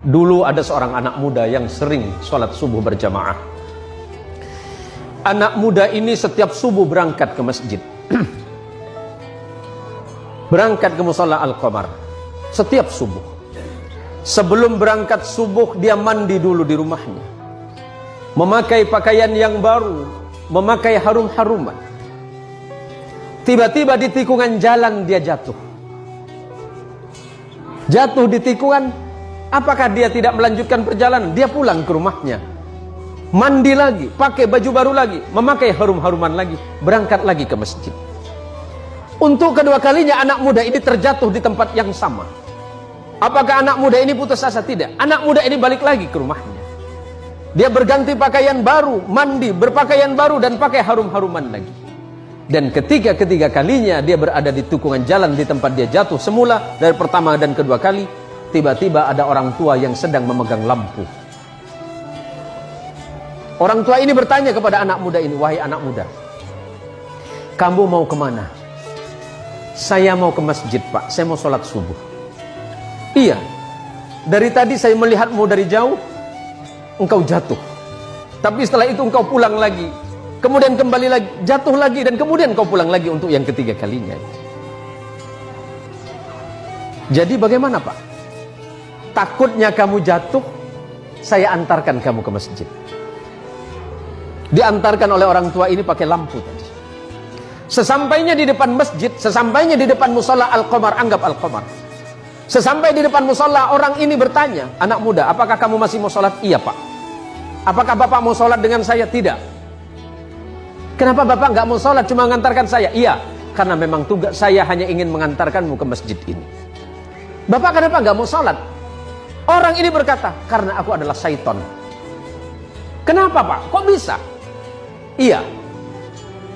Dulu ada seorang anak muda yang sering sholat subuh berjamaah. Anak muda ini setiap subuh berangkat ke masjid. Berangkat ke musalla Al-Qamar setiap subuh. Sebelum berangkat subuh dia mandi dulu di rumahnya, memakai pakaian yang baru, memakai harum-haruman. Tiba-tiba di tikungan jalan dia jatuh. Jatuh di tikungan. Apakah dia tidak melanjutkan perjalanan? Dia pulang ke rumahnya, mandi lagi, pakai baju baru lagi, memakai harum-haruman lagi, berangkat lagi ke masjid. Untuk kedua kalinya anak muda ini terjatuh di tempat yang sama. Apakah anak muda ini putus asa? Tidak. Anak muda ini balik lagi ke rumahnya. Dia berganti pakaian baru, mandi, berpakaian baru, dan pakai harum-haruman lagi. Dan ketiga kalinya dia berada di tikungan jalan di tempat dia jatuh semula, dari pertama dan kedua kali, tiba-tiba ada orang tua yang sedang memegang lampu. Orang tua ini bertanya kepada anak muda ini, "Wahai anak muda, kamu mau kemana?" "Saya mau ke masjid, Pak. Saya mau sholat subuh." "Iya, dari tadi saya melihatmu dari jauh, engkau jatuh. Tapi setelah itu engkau pulang lagi, kemudian kembali lagi, jatuh lagi, dan kemudian engkau pulang lagi untuk yang ketiga kalinya. Jadi bagaimana, Pak? Takutnya kamu jatuh, saya antarkan kamu ke masjid." Diantarkan oleh orang tua ini pakai lampu tadi. Sesampainya di depan masjid, sesampainya di depan musalla Al-Qamar, anggap Al-Qamar. Sesampai di depan musalla, orang ini bertanya, "Anak muda, apakah kamu masih mau sholat?" "Iya, Pak." "Apakah Bapak mau sholat dengan saya?" "Tidak." "Kenapa Bapak nggak mau sholat, cuma mengantarkan saya?" "Iya, karena memang tugas saya hanya ingin mengantarkanmu ke masjid ini." "Bapak kenapa nggak mau sholat?" Orang ini berkata, "Karena aku adalah syaitan." "Kenapa, Pak? Kok bisa?" "Iya.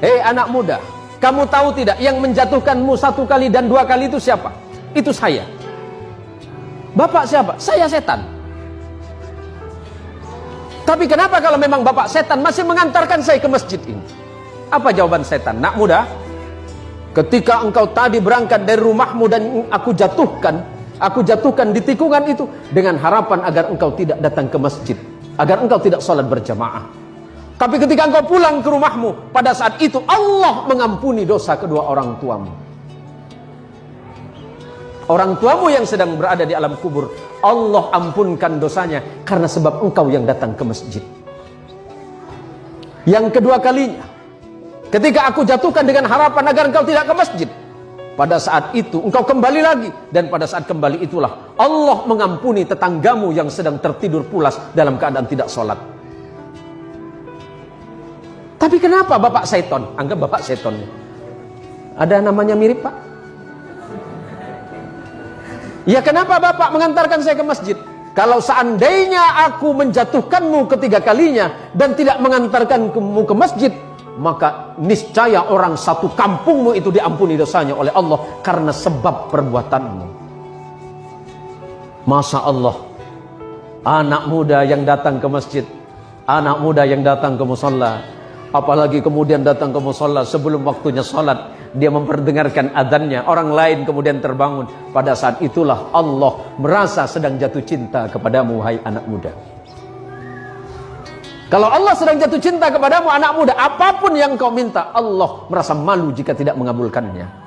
Hei anak muda, kamu tahu tidak yang menjatuhkanmu 1 kali dan 2 kali itu siapa? Itu saya." "Bapak siapa?" "Saya setan." "Tapi kenapa kalau memang Bapak setan masih mengantarkan saya ke masjid ini?" Apa jawaban setan? "Nak muda, ketika engkau tadi berangkat dari rumahmu dan aku jatuhkan di tikungan itu dengan harapan agar engkau tidak datang ke masjid, agar engkau tidak sholat berjamaah. Tapi ketika engkau pulang ke rumahmu, pada saat itu Allah mengampuni dosa kedua orang tuamu. Orang tuamu yang sedang berada di alam kubur, Allah ampunkan dosanya karena sebab engkau yang datang ke masjid. Yang kedua kalinya, ketika aku jatuhkan dengan harapan agar engkau tidak ke masjid, pada saat itu engkau kembali lagi, dan pada saat kembali itulah Allah mengampuni tetanggamu yang sedang tertidur pulas dalam keadaan tidak sholat. Tapi kenapa Bapak seton?" Anggap Bapak seton. Ada namanya mirip, Pak? "Ya kenapa Bapak mengantarkan saya ke masjid? Kalau seandainya aku menjatuhkanmu ketiga kalinya dan tidak mengantarkanmu ke masjid, maka niscaya orang satu kampungmu itu diampuni dosanya oleh Allah karena sebab perbuatanmu." Masya Allah, anak muda yang datang ke masjid, anak muda yang datang ke musalla, apalagi kemudian datang ke musalla sebelum waktunya sholat, dia memperdengarkan adzannya, orang lain kemudian terbangun. Pada saat itulah Allah merasa sedang jatuh cinta kepadamu, hai anak muda. Kalau Allah sedang jatuh cinta kepadamu, anak muda, apapun yang kau minta, Allah merasa malu jika tidak mengabulkannya.